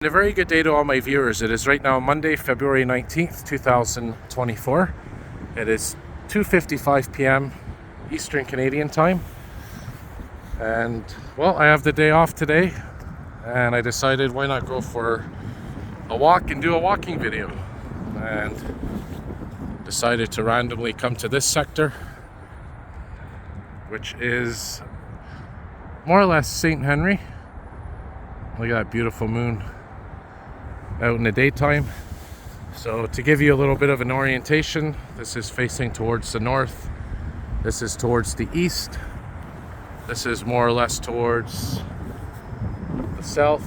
A very good day to all my viewers. It is right now Monday, February 19th, 2024. It is 2:55 p.m. Eastern Canadian time. And, well, I have the day off today. And I decided why not go for a walk and do a walking video. And decided to randomly come to this sector, which is more or less Saint-Henri. Look at that beautiful moon out in the daytime. So to give you a little bit of an orientation, this is facing towards the north, this is towards the east, this is more or less towards the south,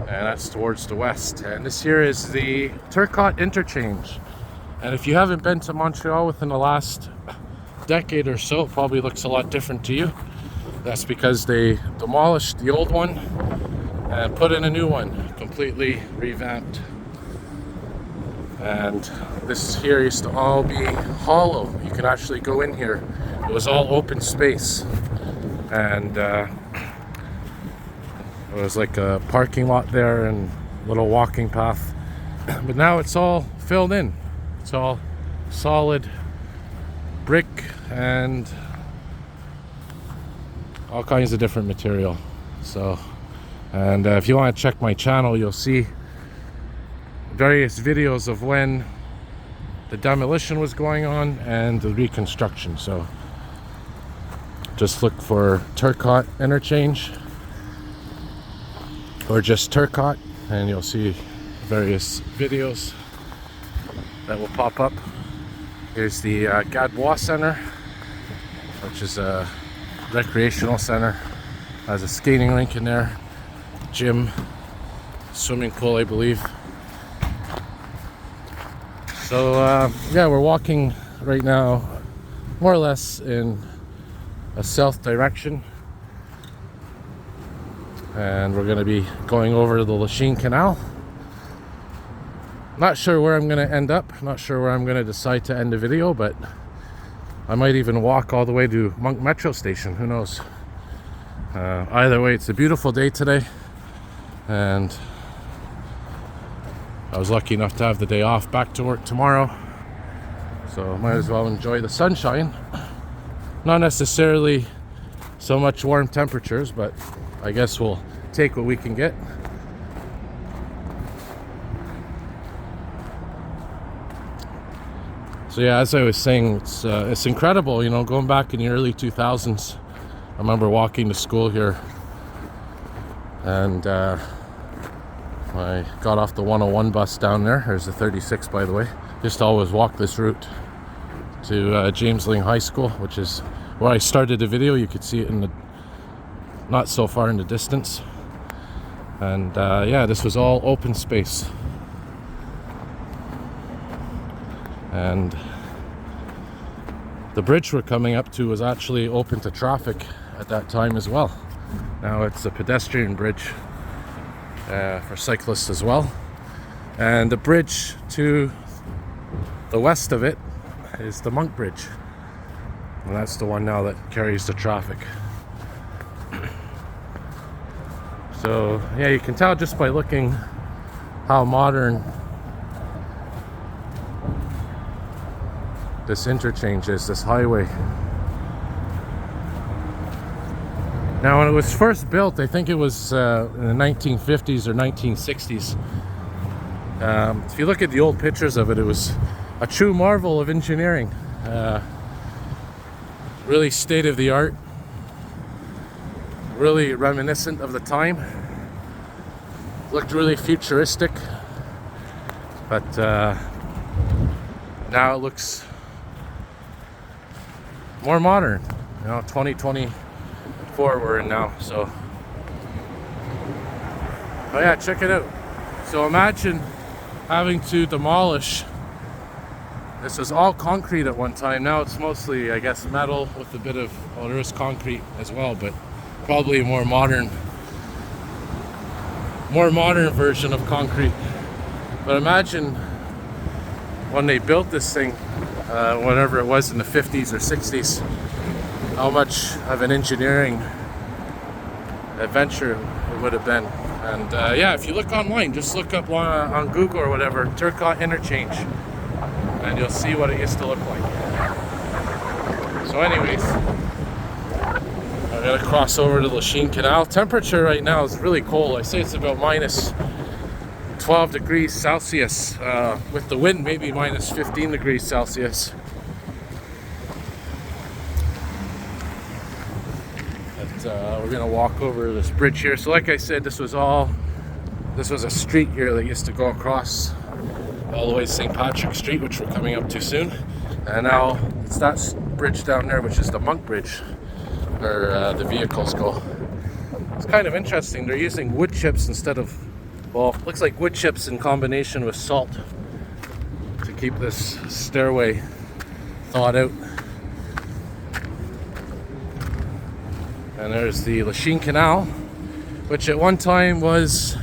and that's towards the west. And this here is the Turcotte interchange. And if you haven't been to Montreal within the last decade or so, it probably looks a lot different to you. That's because they demolished the old one and put in a new one, completely revamped. And this here used to all be hollow. You could actually go in here. It was all open space, and it was like a parking lot there and a little walking path. But now it's all filled in. It's all solid brick and all kinds of different material. So, and if you want to check my channel, you'll see various videos of when the demolition was going on and the reconstruction. So just look for Turcotte interchange or just Turcotte and you'll see various videos that will pop up. Here's the Gadbois Centre, which is a recreational center. Has a skating rink in there, gym, swimming pool, I believe. So yeah, we're walking right now more or less in a south direction, and we're going to be going over the Lachine Canal. Not sure where I'm going to end up, not sure where I'm going to decide to end the video, but I might even walk all the way to Monk Metro Station, who knows. Either way, it's a beautiful day today, and I was lucky enough to have the day off, back to work tomorrow, so might as well enjoy the sunshine. Not necessarily so much warm temperatures, but I guess we'll take what we can get. So yeah, as I was saying, it's incredible, you know, going back in the early 2000s. I remember walking to school here, and I got off the 101 bus down there. There's the 36, by the way. Just always walk this route to James Lyng High School, which is where I started the video. You could see it in the not so far in the distance. And yeah, this was all open space. And the bridge we're coming up to was actually open to traffic at that time as well. Now it's a pedestrian bridge for cyclists as well. And the bridge to the west of it is the Monk Bridge. And that's the one now that carries the traffic. So yeah, you can tell just by looking how modern this interchange is, this highway. Now when it was first built, I think it was in the 1950s or 1960s. If you look at the old pictures of it, it was a true marvel of engineering. Really state-of-the-art, really reminiscent of the time. Looked really futuristic, but now it looks more modern. You know, 2024 we're in now, so. Oh yeah, check it out. So imagine having to demolish. This was all concrete at one time. Now it's mostly, I guess, metal with a bit of, well, there is concrete as well, but probably a more modern version of concrete. But imagine when they built this thing, whatever it was in the 50s or 60s, how much of an engineering adventure it would have been. And yeah, if you look online, just look up on Google or whatever, Turcotte Interchange, and you'll see what it used to look like. So anyways, I'm gonna cross over to the Lachine Canal. Temperature right now is really cold. I say it's about minus 12 degrees Celsius. With the wind, maybe minus 15 degrees Celsius. But we're gonna walk over this bridge here. So like I said, this was a street here that used to go across all the way to St. Patrick's Street, which we're coming up to soon. And now it's that bridge down there, which is the Monk Bridge, where the vehicles go. It's kind of interesting. They're using wood chips instead of, well, looks like wood chips in combination with salt to keep this stairway thawed out. And there's the Lachine Canal, which at one time was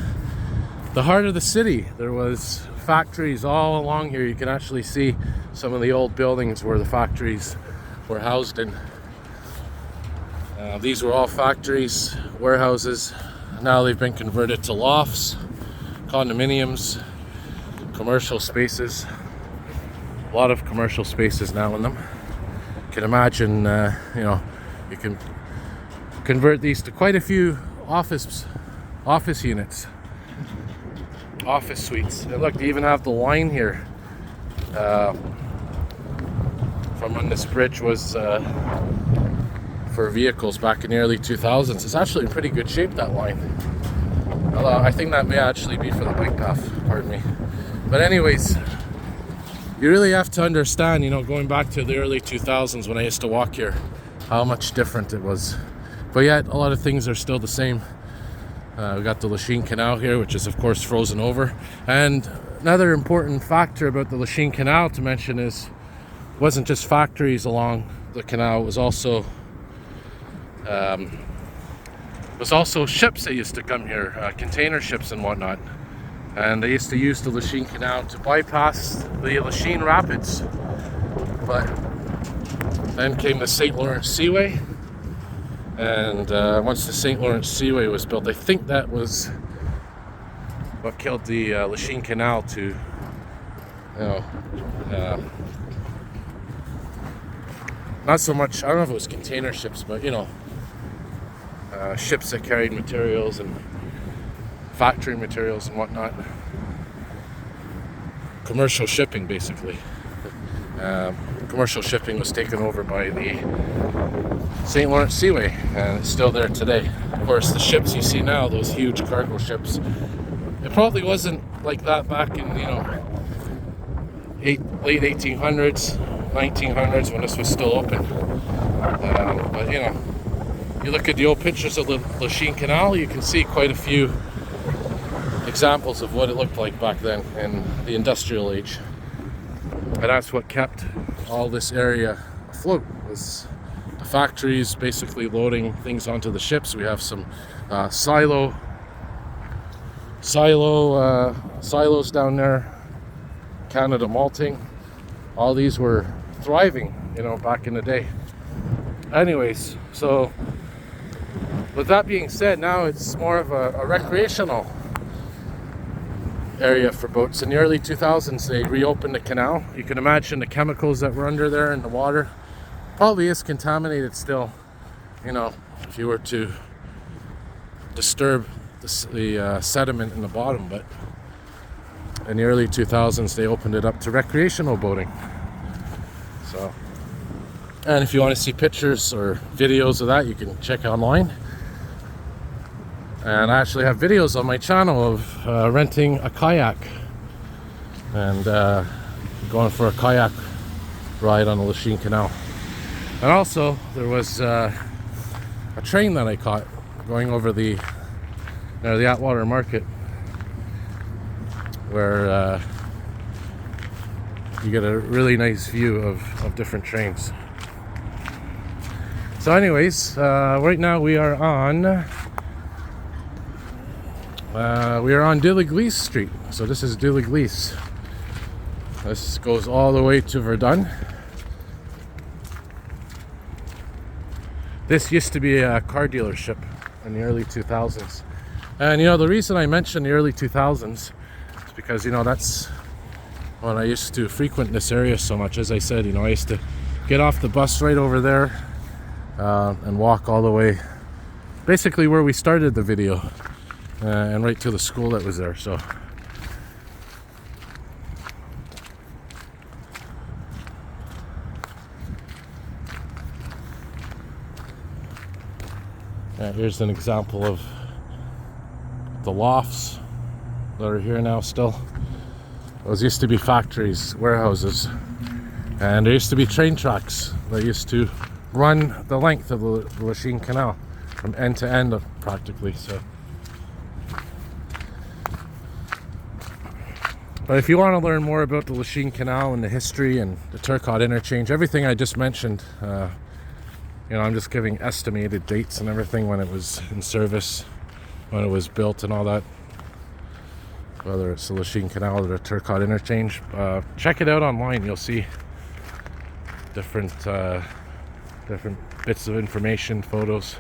the heart of the city. There was factories all along here. You can actually see some of the old buildings where the factories were housed in. These were all factories, warehouses. Now they've been converted to lofts, condominiums, commercial spaces. A lot of commercial spaces now in them. You can imagine, you can convert these to quite a few office units, office suites. And look, they even have the line here from when this bridge was for vehicles back in the early 2000s. It's actually in pretty good shape, that line. Although I think that may actually be for the bike path, pardon me. But anyways, you really have to understand, going back to the early 2000s when I used to walk here, how much different it was. But yet, a lot of things are still the same. We got the Lachine Canal here, which is of course frozen over. And another important factor about the Lachine Canal to mention is, it wasn't just factories along the canal, it was also ships that used to come here, container ships and whatnot. And they used to use the Lachine Canal to bypass the Lachine Rapids. But then came the St. Lawrence Seaway. And once the St. Lawrence Seaway was built, I think that was what killed the Lachine Canal to, not so much, I don't know if it was container ships, but ships that carried materials and factory materials and whatnot. Commercial shipping, basically. Commercial shipping was taken over by the St. Lawrence Seaway, and it's still there today. Of course, the ships you see now, those huge cargo ships, it probably wasn't like that back in, late 1800s, 1900s when this was still open. But you look at the old pictures of the Lachine Canal, you can see quite a few examples of what it looked like back then in the industrial age. And that's what kept all this area afloat, was the factories basically loading things onto the ships. We have some silos down there, Canada malting. All these were thriving, back in the day. Anyways, so with that being said, now it's more of a recreational area for boats. In the early 2000s, they reopened the canal. You can imagine the chemicals that were under there in the water. Probably is contaminated still, if you were to disturb the sediment in the bottom. But in the early 2000s, they opened it up to recreational boating. So, and if you want to see pictures or videos of that, you can check online. And I actually have videos on my channel of renting a kayak and going for a kayak ride on the Lachine Canal. And also, there was a train that I caught going over the Atwater Market, where you get a really nice view of different trains. So anyways, right now we are on De l'Église Street. So this is De l'Église. This goes all the way to Verdun. This used to be a car dealership in the early 2000s. And you know, the reason I mentioned the early 2000s is because, you know, that's when I used to frequent this area so much. As I said, you know, I used to get off the bus right over there and walk all the way, basically where we started the video, and right to the school that was there. So here's an example of the lofts that are here now still. Those used to be factories, warehouses, and there used to be train tracks that used to run the length of the Lachine Canal from end to end practically. So, but if you want to learn more about the Lachine Canal and the history and the Turcotte interchange, everything I just mentioned, you know, I'm just giving estimated dates and everything when it was in service, when it was built and all that, whether it's the Lachine Canal or the Turcotte interchange. Check it out online. You'll see different bits of information, photos.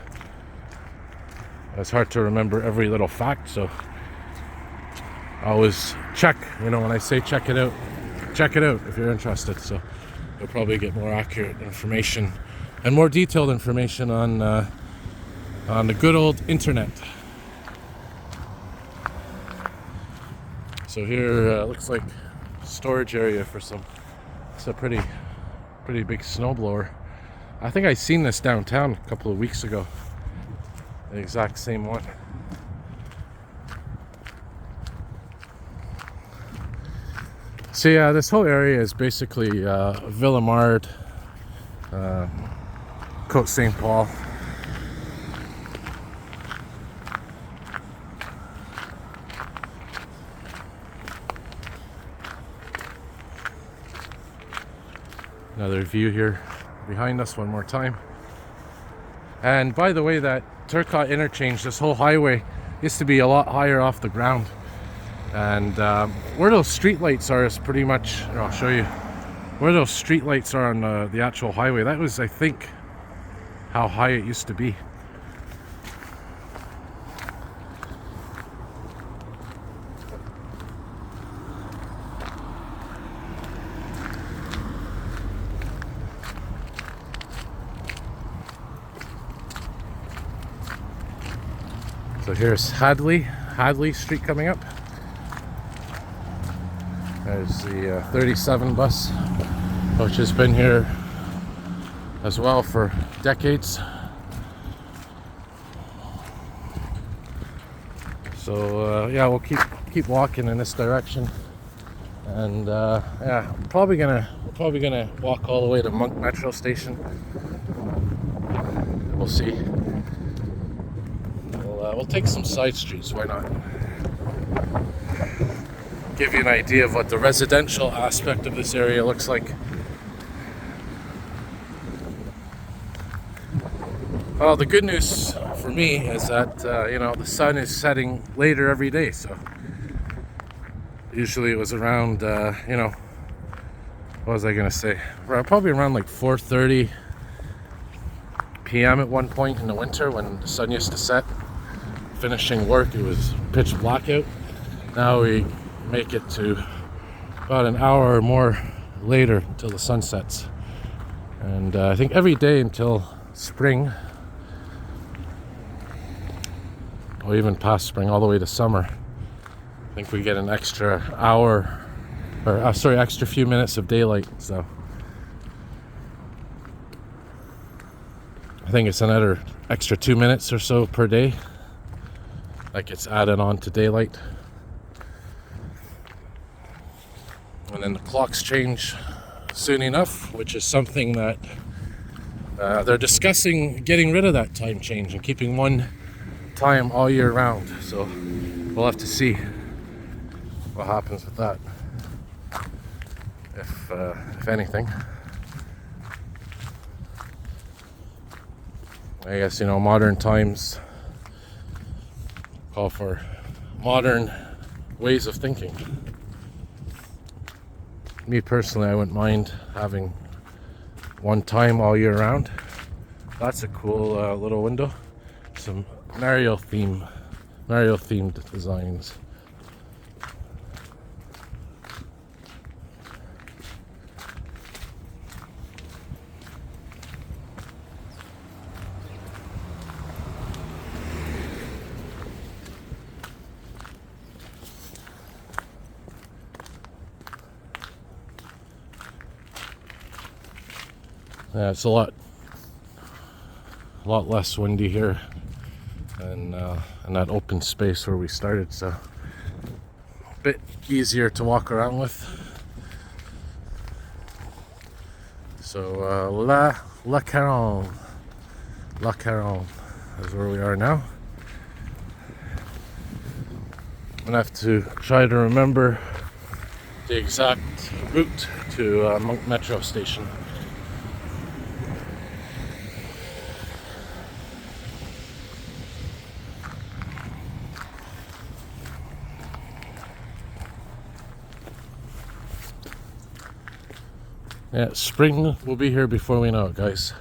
It's hard to remember every little fact, so always check. You know, when I say check it out if you're interested. So you'll probably get more accurate information and more detailed information on the good old internet. So here looks like storage area for some. It's a pretty big snowblower. I think I seen this downtown a couple of weeks ago. The exact same one. So yeah, this whole area is basically Villemard, Côte-Saint-Paul. Another view here behind us one more time. And by the way, that Turcotte interchange, this whole highway used to be a lot higher off the ground. And where those street lights are is pretty much, I'll show you, where those street lights are on the actual highway. That was, I think, how high it used to be. So here's Hadley Street coming up. There's the 37 bus, which has been here as well for decades. So yeah, we'll keep walking in this direction, and yeah, we're probably gonna walk all the way to Monk Metro Station. We'll see. We'll take some side streets, why not? Give you an idea of what the residential aspect of this area looks like. Well, the good news for me is that you know, the sun is setting later every day. So usually it was around you know, what was I gonna say? Probably around like 4:30 p.m. at one point in the winter when the sun used to set. Finishing work, it was pitch black out. Now we make it to about an hour or more later until the sun sets. And I think every day until spring, or even past spring, all the way to summer, I think we get an extra hour, or sorry, extra few minutes of daylight. So I think it's another extra 2 minutes or so per day that gets added on to daylight. And then the clocks change soon enough, which is something that they're discussing, getting rid of that time change and keeping one time all year round. So we'll have to see what happens with that, if anything. I guess, you know, modern times call for modern ways of thinking. Me personally, I wouldn't mind having one time all year round. That's a cool little window. Some Mario theme Mario themed designs. Yeah, it's a lot less windy here and that open space where we started, so a bit easier to walk around with. So La Caron is where we are now. I'm gonna have to try to remember the exact route to Monk Metro Station. Yeah, spring will be here before we know it, guys.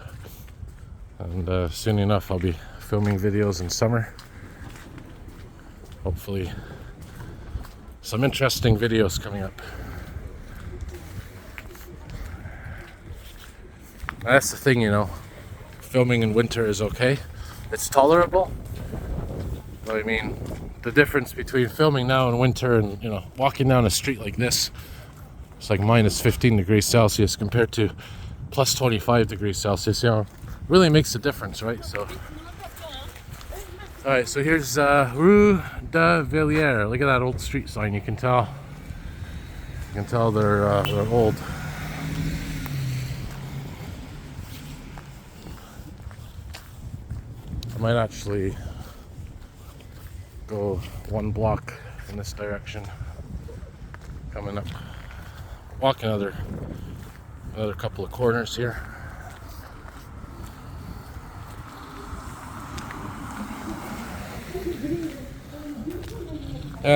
And soon enough I'll be filming videos in summer. Hopefully some interesting videos coming up. That's the thing, you know, filming in winter is okay. It's tolerable. But I mean, the difference between filming now in winter and, you know, walking down a street like this, it's like minus 15 degrees Celsius compared to plus 25 degrees Celsius, you know, really makes a difference, right? So, alright, so here's Rue de Villiers. Look at that old street sign. You can tell they're old. I might actually go one block in this direction, coming up, walk another couple of corners here.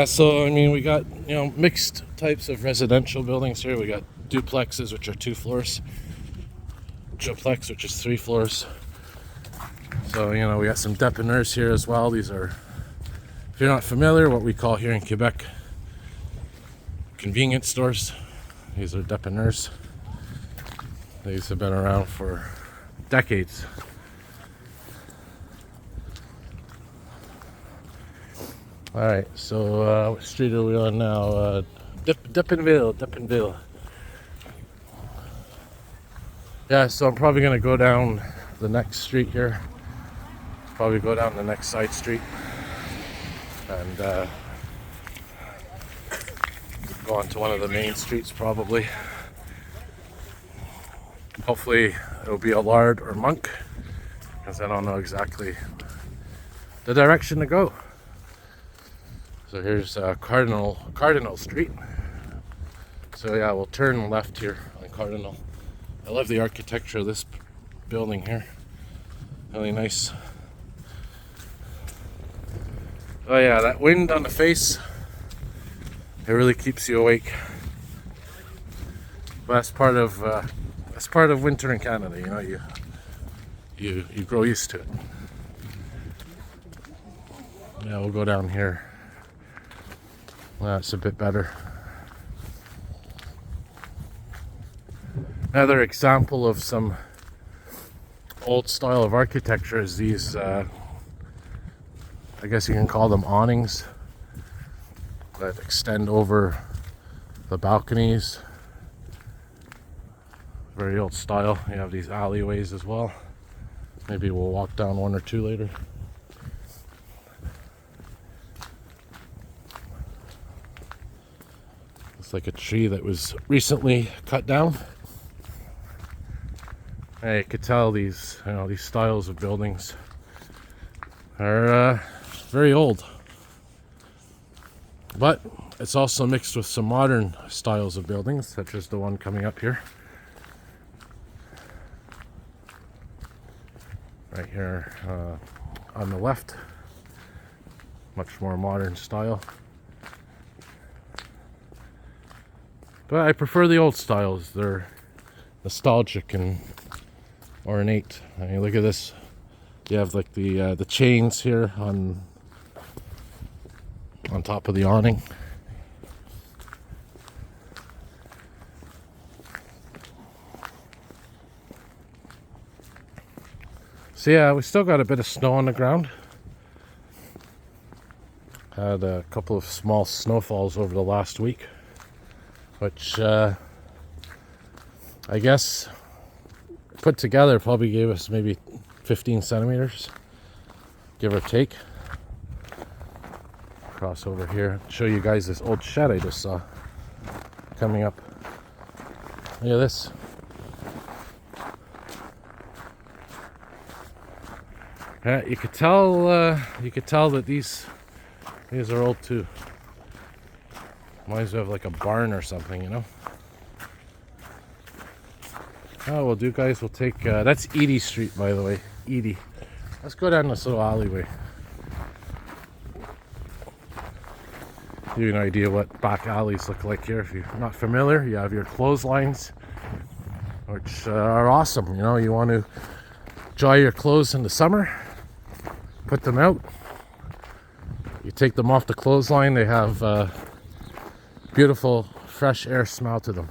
So I mean, we got, you know, mixed types of residential buildings here. We got duplexes, which are 2 floors, triplex, which is 3 floors. So, you know, we got some dépanneurs here as well. These are, if you're not familiar, what we call here in Quebec convenience stores. These are dépanneurs. These have been around for decades. Alright, so what street are we on now? Dépanneville. Yeah, so I'm probably going to go down the next street here. Probably go down the next side street and go onto one of the main streets probably. Hopefully it'll be Allard or Monk, because I don't know exactly the direction to go. So here's Cardinal Street. So yeah, we'll turn left here on Cardinal. I love the architecture of this building here. Really nice. Oh yeah, that wind on the face, it really keeps you awake. But that's part of winter in Canada, you know, you grow used to it. Yeah, we'll go down here. That's a bit better. Another example of some old style of architecture is these, I guess you can call them awnings, that extend over the balconies. Very old style. You have these alleyways as well. Maybe we'll walk down one or two later. It's like a tree that was recently cut down. And you could tell these, you know, these styles of buildings are very old. But it's also mixed with some modern styles of buildings, such as the one coming up here. Right here on the left. Much more modern style. But I prefer the old styles. They're nostalgic and ornate. I mean, look at this. You have like the chains here on on top of the awning. So yeah, we still got a bit of snow on the ground. Had a couple of small snowfalls over the last week, which I guess put together probably gave us maybe 15 centimeters, give or take. Cross over here, show you guys this old shed I just saw coming up. Look at this. Yeah, you could tell that these are old too. Reminds me of like a barn or something, you know. Oh, we'll do, guys. We'll take that's Edie Street, by the way. Edie. Let's go down this little alleyway. Give you an idea what back alleys look like here. If you're not familiar, you have your clotheslines, which are awesome. You know, you want to dry your clothes in the summer, put them out. You take them off the clothesline, they have beautiful fresh air smell to them.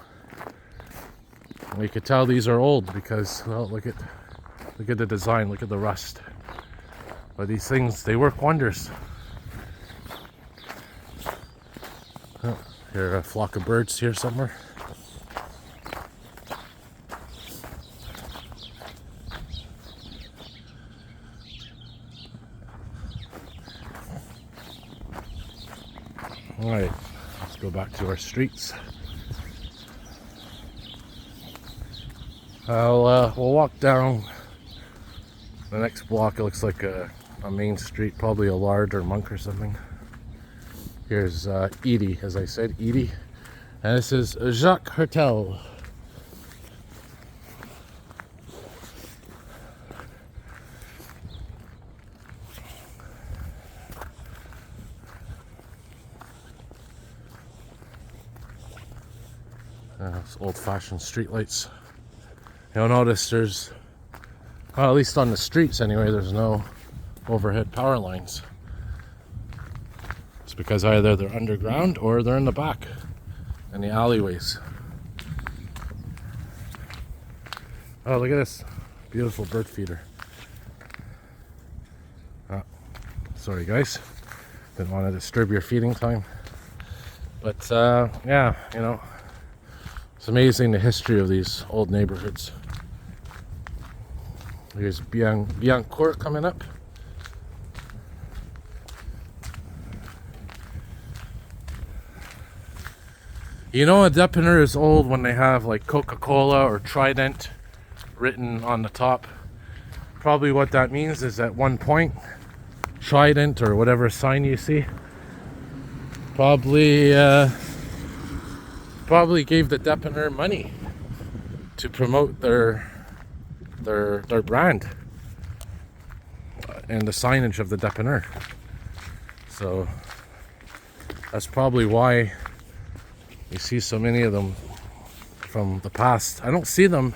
And you can tell these are old because, well, look at the design, look at the rust. But these things, they work wonders. Oh, here are a flock of birds here somewhere. Alright, let's go back to our streets. We'll walk down the next block. It looks like a main street, probably a Lard or Monk or something. Here's Edie, as I said, Edie. And this is Jacques Hotel. It's old-fashioned streetlights. You'll notice there's, well, at least on the streets anyway, there's no overhead power lines. It's because either they're underground or they're in the back, in the alleyways. Oh, look at this. Beautiful bird feeder. Oh, sorry guys. Didn't want to disturb your feeding time. But yeah, you know, it's amazing the history of these old neighborhoods. Here's Biancourt coming up. You know, a dépanneur is old when they have like Coca-Cola or Trident written on the top. Probably what that means is at one point, Trident or whatever sign you see probably gave the dépanneur money to promote their brand and the signage of the dépanneur. So that's probably why you see so many of them from the past. I don't see them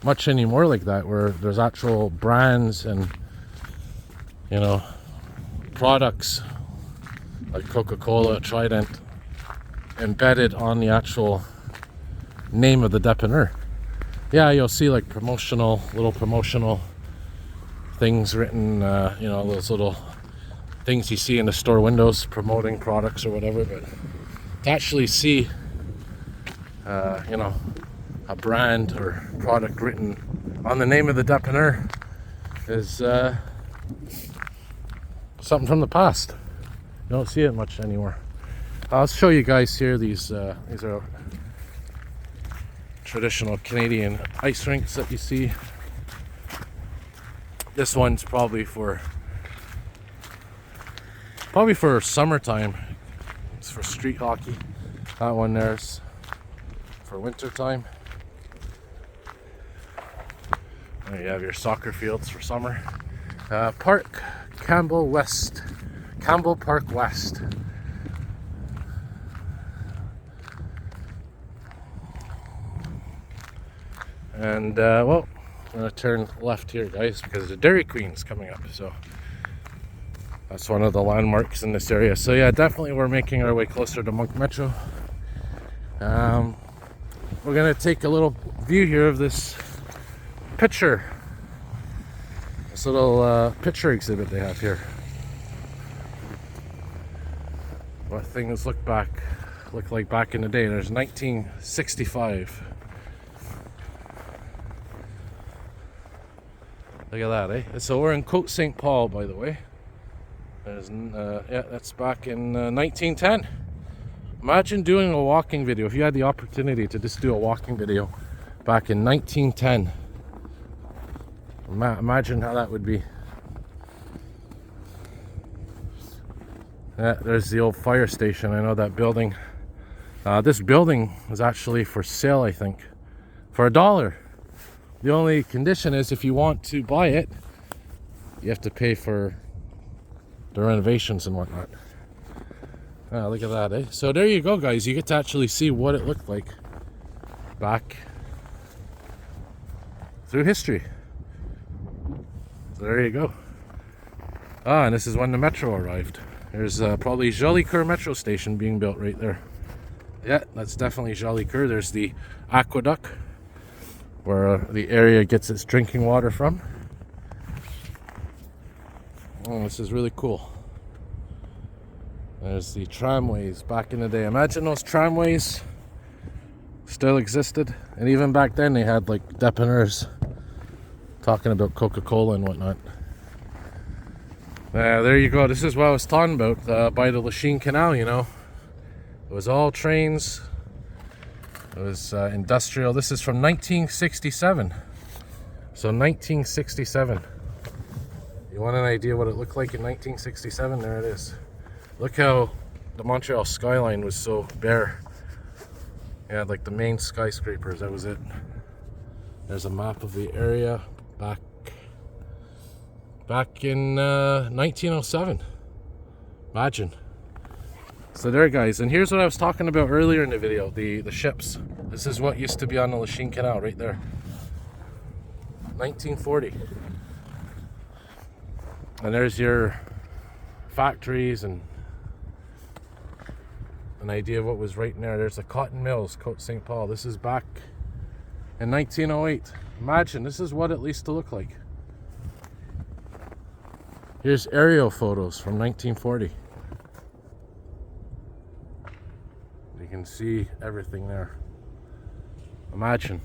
much anymore like that, where there's actual brands and, you know, products like Coca-Cola, Trident embedded on the actual name of the dépanneur. Yeah, you'll see like little promotional things written, you know, those little things you see in the store windows promoting products or whatever. But to actually see, you know, a brand or product written on the name of the dépanneur is something from the past. You don't see it much anymore. I'll show you guys here. These are traditional Canadian ice rinks that you see. This one's probably for summertime. It's for street hockey. That one there's for winter time. There you have your soccer fields for summer. Park Campbell Park West. And well, I'm gonna turn left here, guys, because the Dairy Queen's coming up. So That's one of the landmarks in this area. So yeah, definitely we're making our way closer to Monk Metro. We're gonna take a little view here of this picture. This little picture exhibit they have here. What things look like back in the day. There's 1965. Look at that, eh? So we're in Côte-Saint-Paul, by the way. There's, yeah, that's back in 1910. Imagine doing a walking video. If you had the opportunity to just do a walking video back in 1910. Imagine how that would be. Yeah, there's the old fire station. I know that building. This building is actually for sale, I think, for $1. The only condition is if you want to buy it, you have to pay for the renovations and whatnot. Look at that, eh? So there you go, guys. You get to actually see what it looked like back through history. So there you go. And this is when the metro arrived. There's probably Jolicoeur metro station being built right there. Yeah, that's definitely Jolicoeur. There's the aqueduct where the area gets its drinking water from. Oh, this is really cool. There's the tramways back in the day. Imagine those tramways still existed. And even back then they had like depanneurs talking about Coca-Cola and whatnot. There you go. This is what I was talking about by the Lachine Canal, you know. It was all trains. It was industrial. This is from 1967. So 1967. You want an idea what it looked like in 1967? There it is. Look how the Montreal skyline was so bare. Yeah, like the main skyscrapers, that was it. There's a map of the area back in 1907. Imagine. So there, guys, and here's what I was talking about earlier in the video, the ships. This is what used to be on the Lachine Canal right there. 1940. And there's your factories and an idea of what was right in there. There's the cotton mills, Côte-Saint-Paul. This is back in 1908. Imagine, this is what it used to look like. Here's aerial photos from 1940. You can see everything there. Imagine.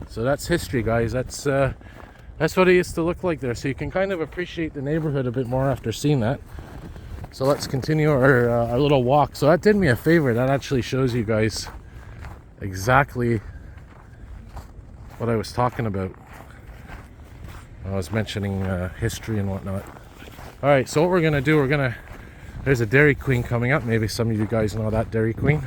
So that's history, guys. That's what it used to look like there. So you can kind of appreciate the neighborhood a bit more after seeing that. So let's continue our little walk. So that did me a favor. That actually shows you guys exactly what I was talking about. I was mentioning history and whatnot. All right, so what we're gonna do, there's a Dairy Queen coming up. Maybe some of you guys know that Dairy Queen.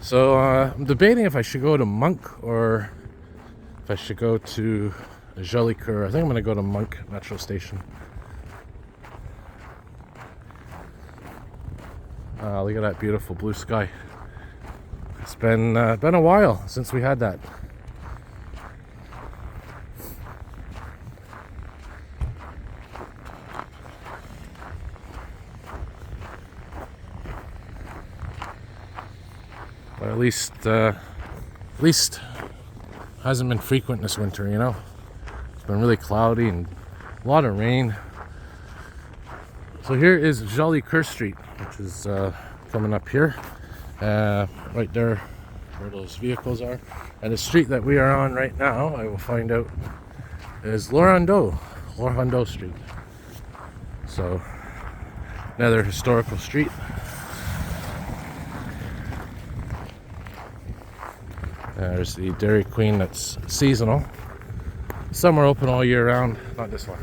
So I'm debating if I should go to Monk or if I should go to Jolicoeur. I think I'm gonna go to Monk Metro Station. Look at that beautiful blue sky. It's been a while since we had that. But at least hasn't been frequent this winter, you know. It's been really cloudy and a lot of rain. So here is Jolicoeur Street, which is coming up here, right there where those vehicles are. And the street that we are on right now, I will find out, is Laurendeau Street. So another historical street. There's the Dairy Queen that's seasonal. Some are open all year round, not this one.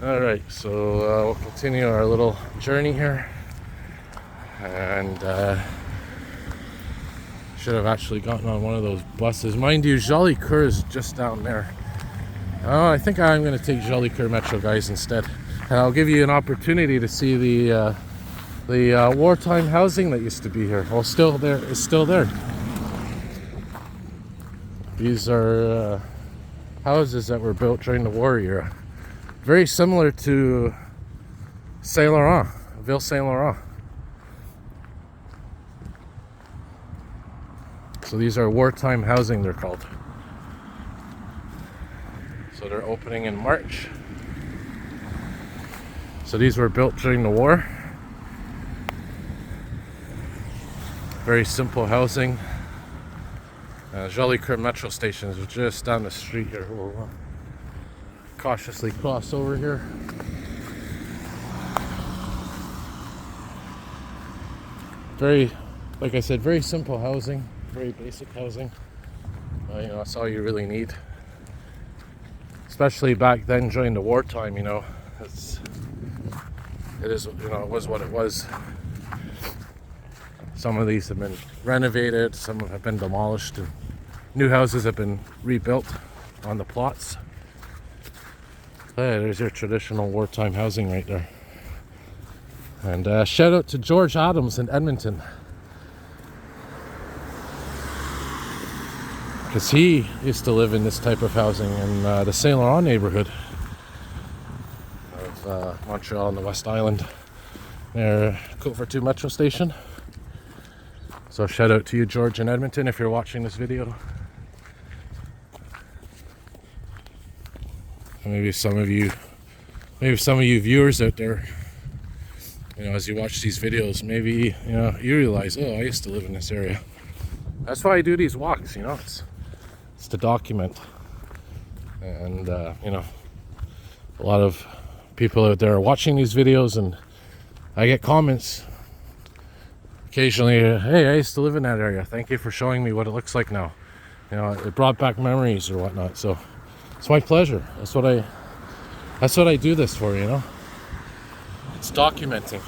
Alright, so we'll continue our little journey here. And should have actually gotten on one of those buses. Mind you, Jolicoeur is just down there. I think I'm going to take Jolicoeur Metro, guys, instead. And I'll give you an opportunity to see the The wartime housing that used to be here, well, still there, is still there. These are houses that were built during the war era. Very similar to Saint Laurent, Ville Saint Laurent. So these are wartime housing, they're called. So they're opening in March. So these were built during the war. Very simple housing. Jolicoeur metro station is just down the street here. We'll cautiously cross over here. Very, like I said, very simple housing, very basic housing. You know, that's all you really need. Especially back then during the wartime, you know, it is, you know, it was what it was. Some of these have been renovated, some have been demolished, and new houses have been rebuilt on the plots. There's your traditional wartime housing right there. And shout out to George Adams in Edmonton, because he used to live in this type of housing in the Saint Laurent neighbourhood of Montreal on the West Island, near Côte-Saint-Paul metro station. So shout out to you, George in Edmonton, if you're watching this video. And maybe some of you viewers out there, you know, as you watch these videos, maybe, you know, you realize, oh, I used to live in this area. That's why I do these walks, you know, it's to document. And you know, a lot of people out there are watching these videos, and I get comments occasionally, hey, I used to live in that area, thank you for showing me what it looks like now. You know, it brought back memories or whatnot. So it's my pleasure. That's what I do this for, you know. It's documenting.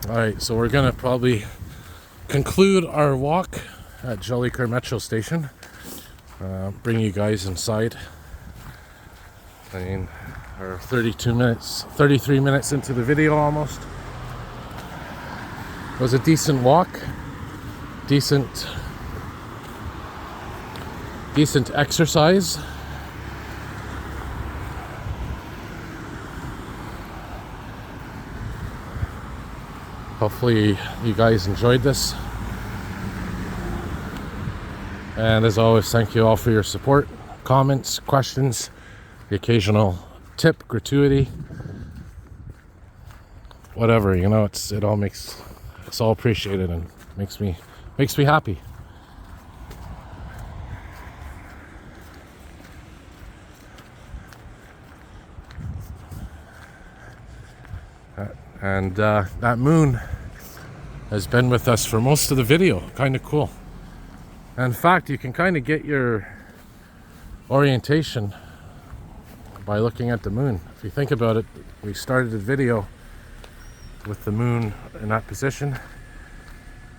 Alright, so we're gonna probably conclude our walk at Jolicoeur metro station. Bring you guys inside. I mean, we're 33 minutes into the video almost. It was a decent walk. Decent exercise. Hopefully you guys enjoyed this. And as always, thank you all for your support, comments, questions, the occasional tip, gratuity, whatever, you know, it's all appreciated and makes me happy. And that moon has been with us for most of the video. Kind of cool. And in fact, you can kind of get your orientation by looking at the moon. If you think about it, we started the video with the moon in that position.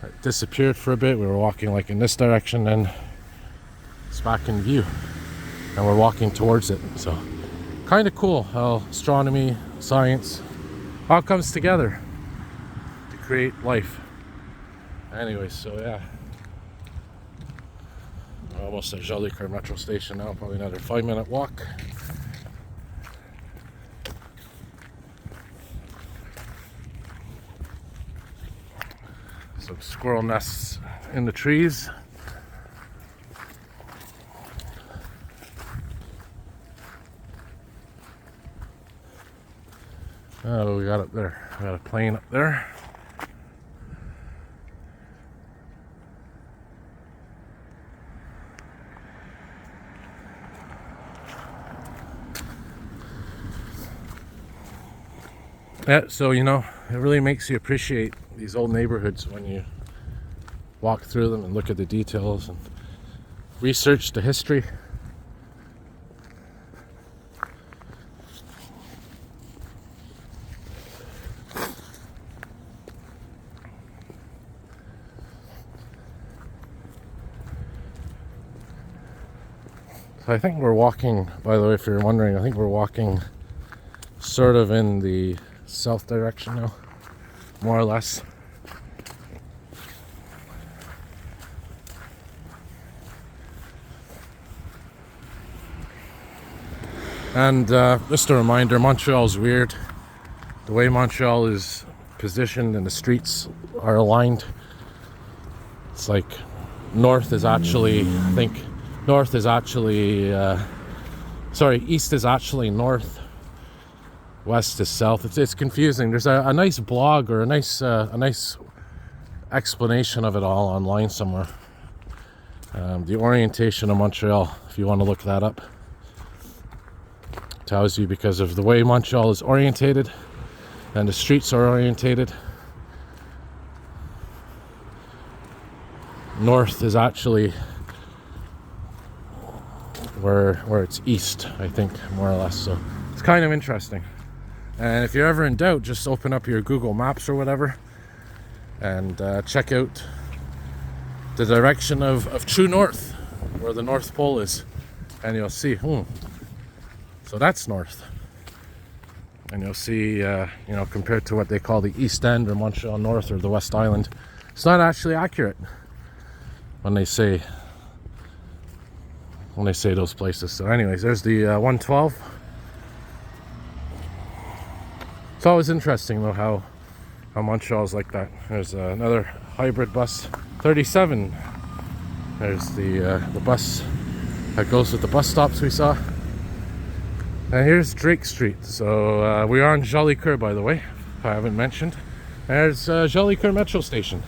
It disappeared for a bit. We were walking like in this direction, and it's back in view. And we're walking towards it. So kind of cool how astronomy, science, all comes together to create life. Anyways, so yeah. We're almost at Jolicoeur metro station now, probably another 5-minute walk. Some squirrel nests in the trees. Oh, we got up there. We got a plane up there. Yeah, so you know, it really makes you appreciate these old neighborhoods when you walk through them and look at the details and research the history. So I think we're walking, by the way, if you're wondering, I think we're walking sort of in the south direction now, more or less. And just a reminder, Montreal's weird. The way Montreal is positioned and the streets are aligned. It's like north is actually, I think, north is actually, sorry, east is actually north, west is south. It's confusing. There's a nice blog or a nice explanation of it all online somewhere. The orientation of Montreal, if you want to look that up, tells you because of the way Montreal is orientated and the streets are orientated. North is actually where it's east, I think, more or less. So it's kind of interesting. And if you're ever in doubt, just open up your Google Maps or whatever and check out the direction of true north, where the North Pole is, and you'll see, so that's north. And you'll see, compared to what they call the East End or Montreal North or the West Island, it's not actually accurate when they say those places. So anyways, there's the 112. It's always interesting though how Montreal's like that. There's another hybrid bus, 37. There's the bus that goes with the bus stops we saw. And here's Drake Street. So we are on Jolicoeur, by the way, if I haven't mentioned. There's Jolicoeur Metro Station.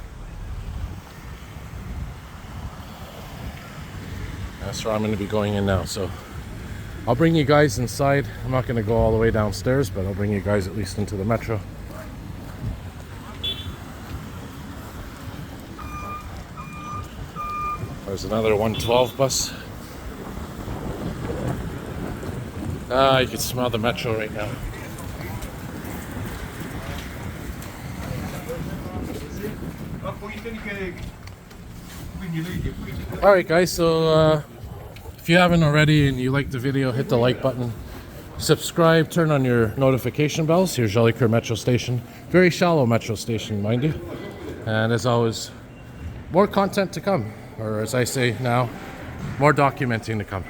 That's where I'm going to be going in now. So I'll bring you guys inside. I'm not going to go all the way downstairs, but I'll bring you guys at least into the metro. There's another 112 bus. You can smell the metro right now. Alright guys, so if you haven't already and you like the video, hit the like button, subscribe, turn on your notification bells. Here's Jolicoeur Metro Station. Very shallow metro station, mind you. And as always, more content to come, or as I say now, more documenting to come.